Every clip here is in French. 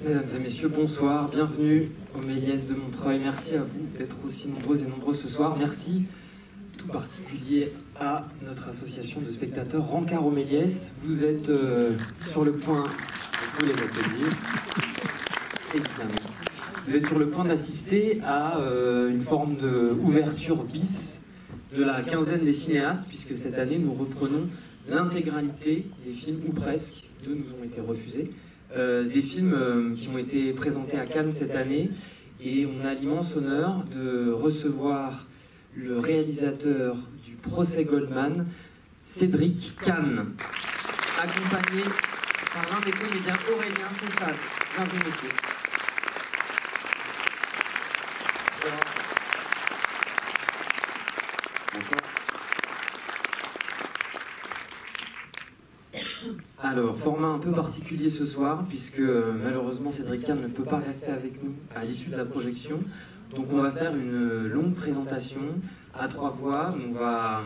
Mesdames et messieurs, bonsoir, bienvenue au Méliès de Montreuil. Merci à vous d'être aussi nombreuses et nombreux ce soir. Merci tout particulier à notre association de spectateurs Rencard au Méliès. Vous êtes sur le point, vous les ateliers, évidemment. Vous êtes sur le point d'assister à une forme d'ouverture bis de la quinzaine des cinéastes, puisque cette année nous reprenons l'intégralité des films, ou presque, deux nous ont été refusés, des films qui ont été présentés à Cannes cette année, et on a l'immense honneur de recevoir le réalisateur du procès Goldman, Cédric Kahn, accompagné par l'un des comédiens, Aurélien Chaussade. Bienvenue, monsieur. Bonsoir. Alors, format un peu particulier ce soir, puisque malheureusement Cédric Kahn ne peut pas rester avec nous à l'issue de la projection. Donc on va faire une longue présentation à 3 voix. On va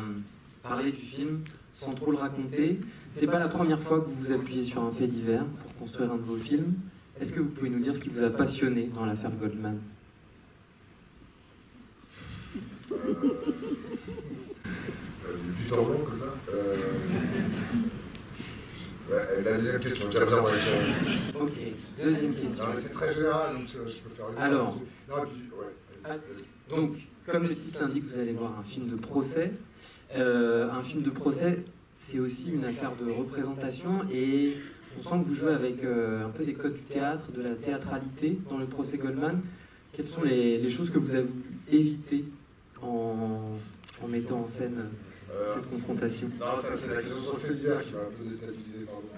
parler du film sans trop le raconter. C'est pas la première fois que vous vous appuyez sur un fait divers pour construire un de vos films. Est-ce que vous pouvez nous dire ce qui vous a passionné dans l'affaire Goldman ? Du temps long comme ça. La deuxième question, j'ai besoin de Ok, deuxième question. C'est très général, donc je peux faire une. Alors, non, puis, ouais, donc, comme le titre l'indique, vous allez voir un film de procès. Un film de procès, c'est aussi une affaire de représentation, et on sent que vous jouez avec un peu des codes du théâtre, de la théâtralité dans le procès Goldman. Quelles sont les choses que vous avez voulu éviter en mettant en scène cette confrontation? Non, ça c'est la question sur le fait divers qui m'a un peu déstabilisé, pardon.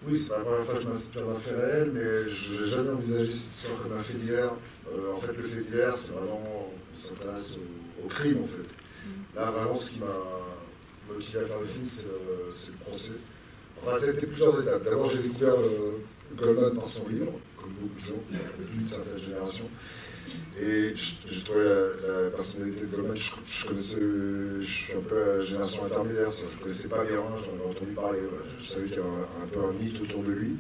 Oui, c'est pas la première fois que je m'inspire d'un fait réel, mais je n'ai jamais envisagé cette histoire comme un fait divers. En fait, le fait divers, c'est vraiment, on s'intéresse au crime, en fait. Là, vraiment, ce qui m'a motivé à faire le film, c'est le procès. Enfin, ça a été plusieurs étapes. D'abord, j'ai découvert Goldman par son livre, comme beaucoup de gens, plus d'une certaine génération. Et j'ai trouvé la personnalité de Goldman, je connaissais, je suis un peu à la génération intermédiaire, je ne connaissais pas bien, j'en avais entendu parler, je savais qu'il y avait un peu un mythe autour de lui.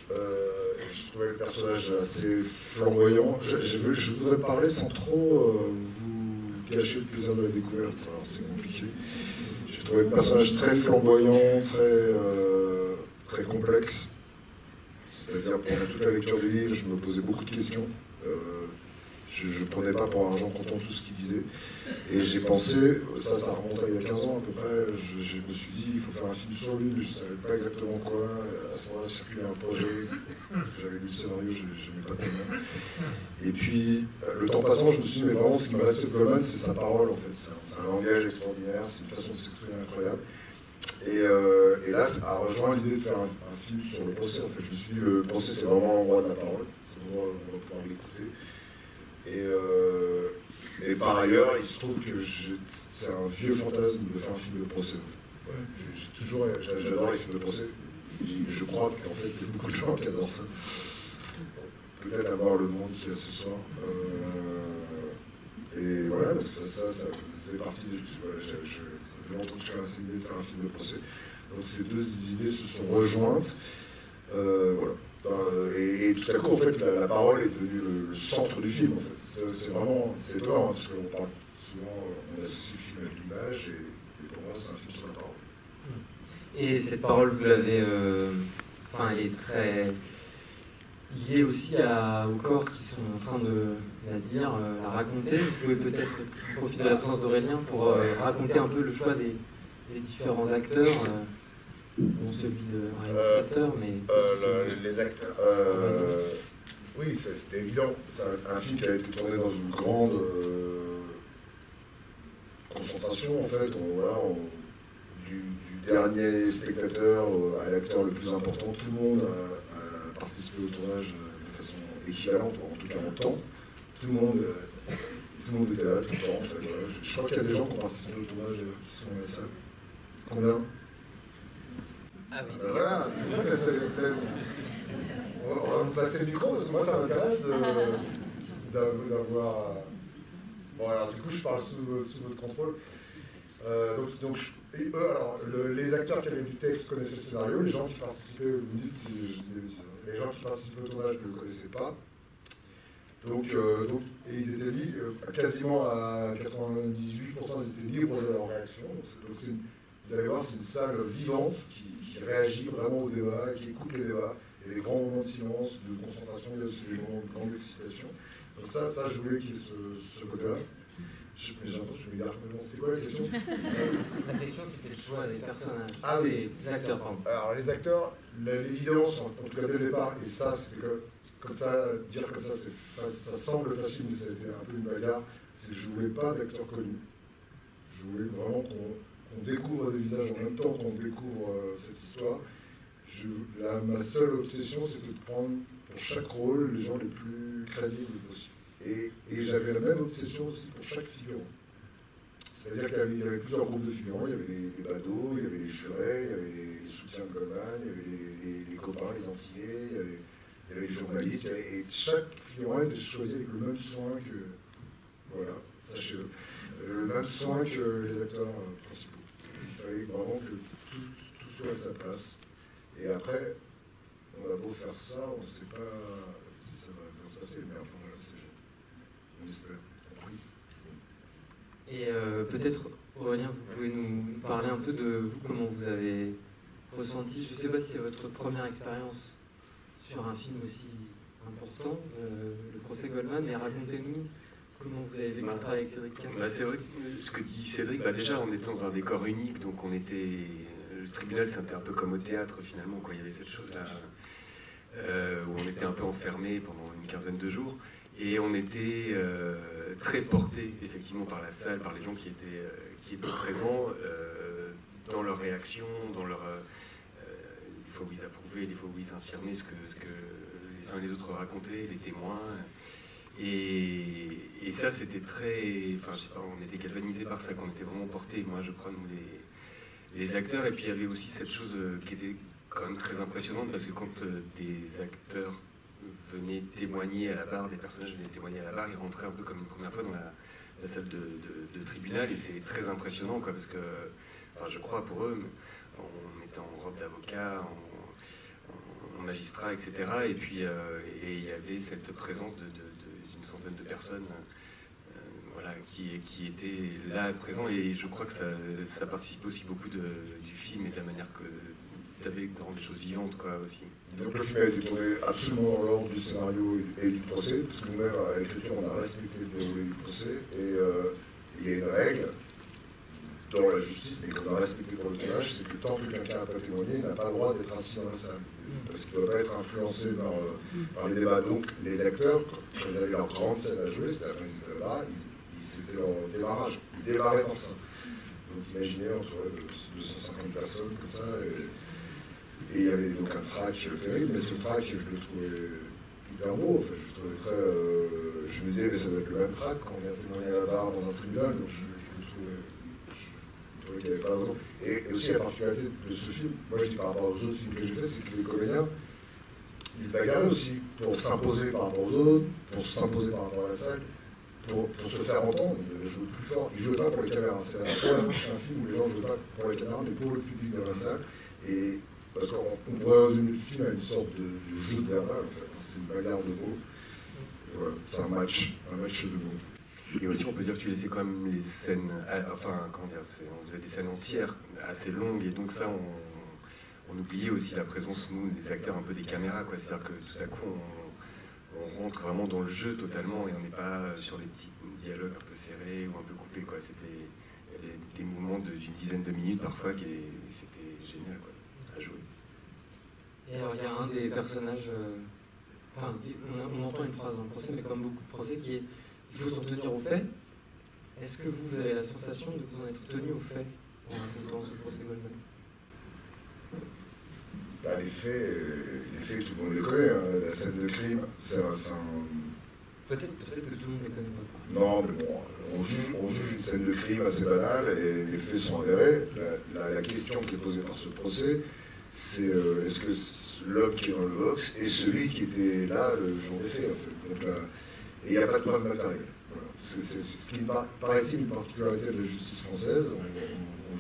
Je trouvais le personnage assez flamboyant. Je voudrais parler sans trop vous gâcher le plaisir de la découverte, c'est compliqué. J'ai trouvé le personnage très flamboyant, très complexe. C'est-à-dire, pendant toute la lecture du livre, je me posais beaucoup de questions. Je ne prenais pas pour argent comptant tout ce qu'il disait. Et j'ai pensé, ça remonte à il y a 15 ans à peu près, je me suis dit, il faut faire un film sur lui, je ne savais pas exactement quoi. À ce moment-là, circulait un projet, j'avais lu le scénario, je n'aimais pas tellement. Et puis, le temps passant, je me suis dit, mais vraiment, ce qui me restait de Goldman, c'est sa parole, en fait. C'est un langage extraordinaire, c'est une façon de s'exprimer incroyable. Et là, ça a rejoint l'idée de faire un film sur le procès. En fait, je me suis dit, le procès, c'est vraiment l'endroit de la parole, c'est l'endroit où on va pouvoir l'écouter. Et par ailleurs, il se trouve que c'est un vieux fantasme de faire un film de procès. Ouais. J'adore les films de procès. Je crois qu'en fait, il y a beaucoup de gens qui adorent ça. Peut-être avoir le monde qu'il y a ce soir. Et voilà, ça faisait partie de... Voilà, ça faisait longtemps que j'avais essayé de faire un film de procès. Donc ces deux idées se sont rejointes. Voilà. Et tout à coup, en fait, la parole est devenue le centre du film. En fait. C'est vraiment, c'est étonnant, hein, parce qu'on parle souvent, on associe le film avec l'image, et pour moi, c'est un film sur la parole. Et cette parole, vous l'avez, elle est très liée aussi aux corps qui sont en train de la dire, la raconter. Vous pouvez peut-être profiter de la présence d'Aurélien pour raconter un peu le choix des différents acteurs. Bon, celui de réalisateur, mais... les acteurs... oui, c'était évident. C'est un film qui a été tourné dans une grande confrontation, en fait. Du dernier spectateur à l'acteur le plus important, tout le monde a participé au tournage de façon équivalente, en tout cas en temps. Tout le monde était là, tout le temps, en fait. Je crois qu'il y a des gens qui ont participé au tournage qui sont dans la salle. Combien ? Ah oui. Voilà, c'est pour ça que la salle est pleine. On va vous passer le micro, parce que moi ça m'intéresse d'avoir... Bon alors du coup je parle sous votre contrôle. Alors, les acteurs qui avaient du texte connaissaient le scénario, les gens qui participaient, vous me dites si je dis des bêtises, hein. Les gens qui participaient au tournage ne le connaissaient pas. Et ils étaient libres, quasiment à 98%, ils étaient libres de leur réaction. Vous allez voir, c'est une salle vivante qui réagit vraiment au débat, qui écoute les débats. Il y a des grands moments de silence, de concentration, il y a aussi des moments de grande excitation. Donc ça je voulais qu'il y ait ce côté-là. Je me garde complètement. C'était quoi la question? La question, c'était le choix des personnages. Ah oui. Des acteurs, pardon. Alors les acteurs, l'évidence, en tout cas dès le départ, et ça c'était comme ça, dire comme ça, ça semble facile, mais ça a été un peu une bagarre, c'est que je voulais pas d'acteurs connus. Je voulais vraiment qu'on découvre des visages en même temps qu'on découvre cette histoire. Ma seule obsession, c'était de prendre pour chaque rôle les gens les plus crédibles possible. Et j'avais la même obsession aussi pour chaque figurant. C'est-à-dire qu'il y avait plusieurs groupes de figurants, il y avait les badauds, il y avait les jurés, il y avait les soutiens de Goldman, il y avait les copains, les antillais, il y avait les journalistes, et chaque figurant était choisi avec le même soin que, voilà, sachez-le, le même soin que les acteurs principaux. Il fallait vraiment que tout soit à sa place. Et après, on a beau faire ça, on ne sait pas si ça va bien se passer, mais enfin voilà, on espère. Et peut-être, Aurélien, vous pouvez nous parler un peu de vous, comment vous avez ressenti. Je ne sais pas si c'est votre première expérience sur un film aussi important, le procès Goldman, mais racontez-nous comment vous avez vécu le travail avec Cédric Kahn. C'est vrai que ce que dit Cédric, déjà on était dans un décor unique, donc on était... Le tribunal c'était un peu comme au théâtre finalement, quoi. Il y avait cette chose-là où on était un peu enfermé pendant une quinzaine de jours, et on était très porté effectivement par la salle, par les gens qui étaient présents, dans leur réaction, dans leur... des fois où ils approuvaient, des fois où ils infirmaient ce que les uns et les autres racontaient, les témoins. Et ça, c'était très... Enfin, je sais pas, on était galvanisés par ça, qu'on était vraiment portés. Moi, je crois, nous, les acteurs. Et puis, il y avait aussi cette chose qui était quand même très impressionnante, parce que quand des acteurs venaient témoigner à la barre, des personnages venaient témoigner à la barre, ils rentraient un peu comme une première fois dans la salle de tribunal. Et c'est très impressionnant, quoi, parce que, enfin, je crois pour eux, on était en robe d'avocat, en magistrat, etc. Et puis, il y avait cette présence d'une centaine de personnes voilà, qui étaient là présents, et je crois que ça participe aussi beaucoup du film et de la manière que tu avais de rendre les choses vivantes, quoi, aussi. Disons que le film a été tourné absolument dans l'ordre du scénario et du procès, parce que nous-mêmes, à l'écriture, on a respecté le déroulé du procès, et il y a une règle dans la justice, mais qu'on a respecté pour le tournage, c'est que tant que quelqu'un n'a pas témoigné, il n'a pas le droit d'être assis dans la salle. Parce qu'il ne doit pas être influencé par les débats. Donc les acteurs, quand ils avaient leur grande scène à jouer, c'était après ils étaient là-bas, c'était leur démarrage. Ils démarraient par ça. Donc imaginez entre 250 personnes comme ça. Et il y avait donc un track terrible, mais ce track, je le trouvais hyper beau. Enfin, je le trouvais très... je me disais, mais ça doit être le même track quand on vient témoigner à la barre dans un tribunal. Donc je le trouvais... qu'il n'y avait pas raison. Et aussi la particularité de ce film, moi je dis par rapport aux autres films que j'ai fait, c'est que les comédiens, ils se bagarrent aussi pour s'imposer par rapport aux autres, pour s'imposer par rapport à la salle, pour se faire entendre, ils jouent plus fort. Ils ne jouent pas pour les caméras. C'est la première fois que je fais un film où les gens ne jouent pas pour les caméras, mais pour le public dans la salle. Et parce qu'on pourrait résumer le film à une sorte de jeu de verbal, en fait. C'est une bagarre de mots. Voilà, c'est un match de mots. Et aussi, on peut dire que tu laissais quand même les scènes, enfin, comment dire, on faisait des scènes entières, assez longues, et donc ça, on oubliait aussi la présence, nous, des acteurs, un peu des caméras, quoi. C'est-à-dire que tout à coup, on rentre vraiment dans le jeu totalement, et on n'est pas sur des petits dialogues un peu serrés ou un peu coupés, quoi. C'était des mouvements d'une dizaine de minutes parfois, c'était génial, quoi, à jouer. Et alors, il y a un des personnages, enfin, on entend une phrase dans le procès, mais comme beaucoup de procès, qui est il faut s'en tenir aux faits. Est-ce que vous avez la sensation de vous en être tenu aux faits en racontant ce procès Goldman? Bah, les faits, tout le monde les connaît. Hein. La scène de crime, c'est un... Peut-être que tout le monde les connaît pas. Non, mais bon, on juge une scène de crime assez banale et les faits sont avérés. La question qui est posée par ce procès, c'est est-ce que l'homme qui est dans le box est celui qui était là le jour des faits, en fait. Donc, et il n'y a pas de preuve matérielle. Voilà. C'est ce qui paraît-il une particularité de la justice française.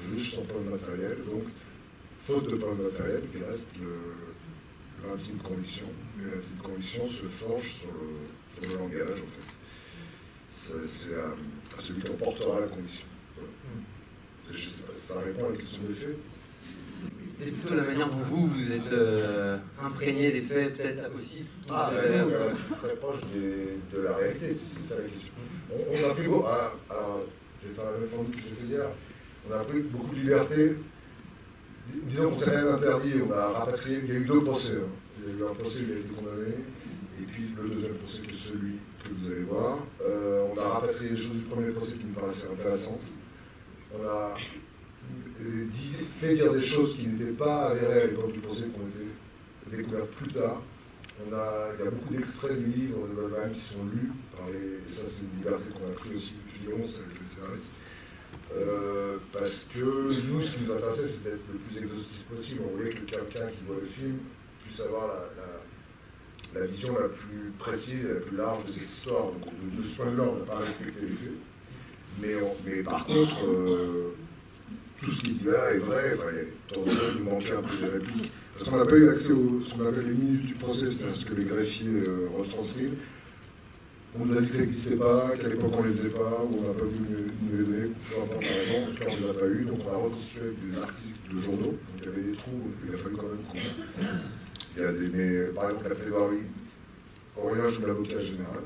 juge sans preuve matérielle, donc faute de preuve matérielle, il reste l'intime conviction, et l'intime conviction se forge sur le langage, en fait. C'est à celui qui emportera la conviction. Voilà. Je sais pas si ça répond à la question des faits. C'est plutôt la manière dont vous êtes imprégné des faits, peut-être aussi. Nous, on est resté très proche de la réalité, c'est ça la question. On a pris beaucoup. Alors, je vais faire la même formule que j'ai fait hier. On a pris beaucoup de liberté. Disons qu'on s'est rien interdit, on a rapatrié. Il y a eu deux procès. Hein. Il y a eu un procès qui a été condamné, et puis le deuxième procès qui est celui que vous allez voir. On a rapatrié les choses du premier procès qui nous paraissaient intéressantes. On a fait dire des choses qui n'étaient pas avérées à l'époque du procès, qui ont été découvertes plus tard. Il y a beaucoup d'extraits du livre de Goldman qui sont lus par les... Et ça, c'est une liberté qu'on a pris aussi, je dis on, c'est avec les scénaristes. Parce que nous, ce qui nous intéressait, c'est d'être le plus exhaustif possible. On voulait que quelqu'un qui voit le film puisse avoir la vision la plus précise et la plus large de cette histoire. Donc, de ce point de vue-là, on n'a pas respecté les faits. Mais par contre, tout ce qu'il dit là est vrai. Enfin, il manquait un peu de répliques. Parce qu'on n'a pas eu accès aux ce qu'on appelle les minutes du procès, c'est-à-dire ce que les greffiers retranscrivent. On nous a dit que ça n'existait pas, qu'à l'époque on ne les faisait pas, ou on n'a pas voulu nous les donner, peu importe la raison. En tout cas, on ne les a pas eu, donc on a reconstitué avec des articles de journaux. Donc il y avait des trous, il a fallu quand même qu'on... Mais par exemple, la plaidoirie, Aurélien joue l'avocat général.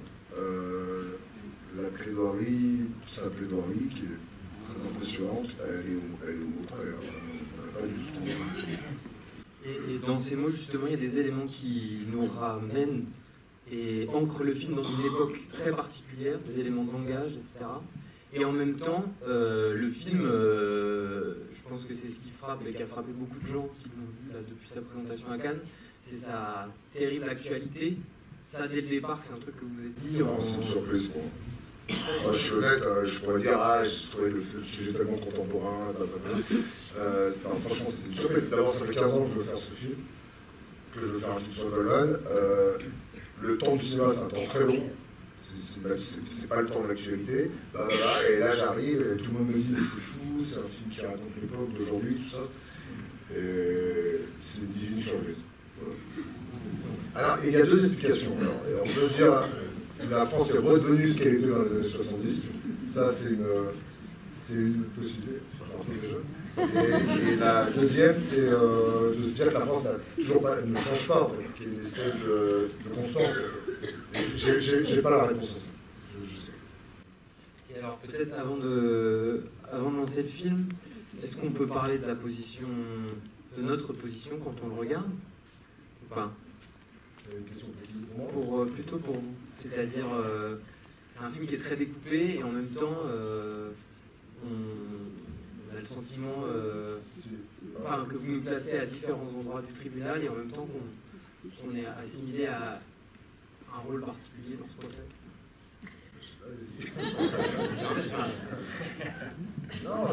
La plaidoirie, sa plaidoirie, qui est très impressionnante, elle est au mot près. On n'a pas du tout. Et dans ces mots, justement, il y a des éléments qui nous ramènent et ancrent le film dans une époque très particulière, des éléments de langage, etc. Et en même temps, le film, je pense que c'est ce qui frappe et qui a frappé beaucoup de gens qui l'ont vu là, depuis sa présentation à Cannes, c'est sa terrible actualité. Ça, dès le départ, c'est un truc que vous vous êtes dit. Non, c'est une surprise pour moi. Moi, je suis honnête, je pourrais dire, j'ai trouvé le sujet tellement contemporain, franchement, c'est une surprise. D'abord, ça fait 15 ans que je veux faire ce film, que je veux faire un film sur Goldman. Le temps du cinéma, c'est un temps très long. C'est pas le temps de l'actualité. Et là, j'arrive, et tout le monde me dit, c'est fou, c'est un film qui raconte l'époque d'aujourd'hui, tout ça. Et c'est une divine surprise. Voilà. Alors, il y a deux explications. Alors, on peut se dire, la France est redevenue ce qu'elle était dans les années 70. Ça, c'est une possibilité. Et la deuxième, c'est de se dire que la France ne change pas, en fait, qu'il y a une espèce de constance. J'ai pas la réponse à ça. Je sais. Et alors, peut-être avant de lancer le film, est-ce qu'on peut parler de notre position quand on le regarde ou pas? C'est une question pour moi. Plutôt pour vous. C'est-à-dire, c'est un film qui est très découpé et en même temps, on a le sentiment que vous nous placez à différents endroits du tribunal et en même temps qu'on est assimilé à un rôle particulier dans ce procès. Non,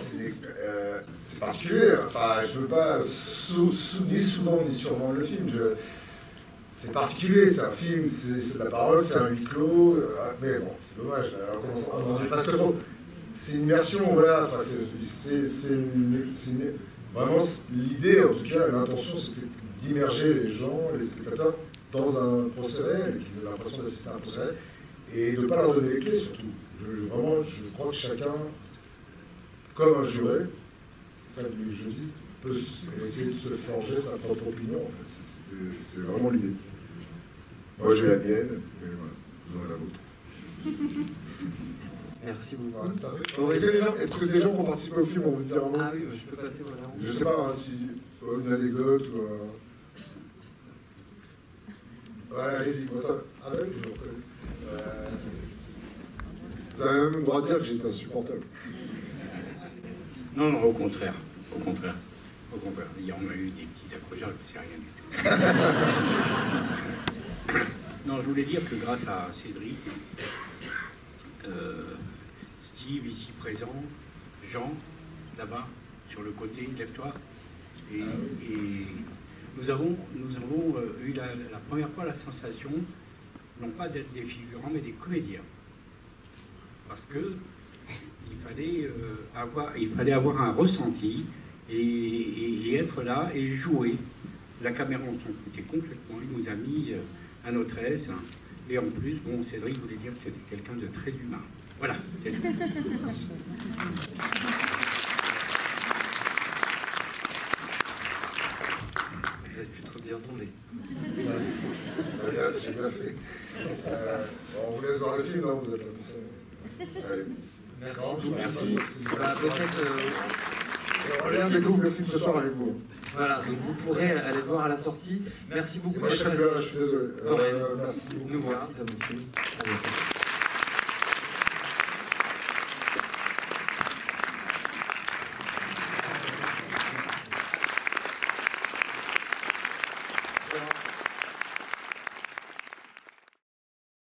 c'est particulier. Enfin, je ne veux pas ni souvent ni sûrement le film. C'est particulier, c'est un film, c'est de la parole, c'est un huis clos. Mais bon, c'est dommage. On en dit presque trop. C'est une immersion, voilà. Enfin, vraiment, l'idée, en tout cas, l'intention, c'était d'immerger les gens, les spectateurs, dans un procès réel, et qu'ils aient l'impression d'assister à un procès réel, et de ne pas leur donner les clés, surtout. Je crois que chacun, comme un juré, c'est ça que je dis, peut essayer de se forger sa propre opinion, en fait. C'est vraiment l'idée. Moi, j'ai la mienne, mais voilà, vous aurez la vôtre. Merci beaucoup. Voilà, est-ce que des gens qui ont participé au film ont envie de dire un mot? Ah oui, je peux passer voilà. Je sais pas si une anecdote ou Ouais, allez-y, moi ça. Ah oui, je vous reconnais. Vous avez même le droit de dire que j'ai été insupportable. Non, au contraire. Au contraire. Il y en a eu des petits accrochages, mais c'est rien du tout. Non, je voulais dire que grâce à Cédric, Steve ici présent, Jean là-bas sur le côté, lève-toi, et nous avons eu la première fois la sensation, non pas d'être des figurants, mais des comédiens. Parce que il fallait avoir un ressenti et être là et jouer. La caméra on s'en foutait complètement, il nous a mis à notre aise. Et en plus, bon, Cédric voulait dire que c'était quelqu'un de très humain. Voilà. Merci. Vous êtes plutôt bien tombé. J'ai bien fait. On vous laisse voir le film, non? Vous avez pas vu ça? Allez. Merci. Non, Merci. Voilà, peut-être. On découvre le film ce soir avec vous. Voilà, donc vous pourrez aller le voir à la sortie. Merci beaucoup. Moi, je suis désolé. Quand même. Merci beaucoup. Nous voilà.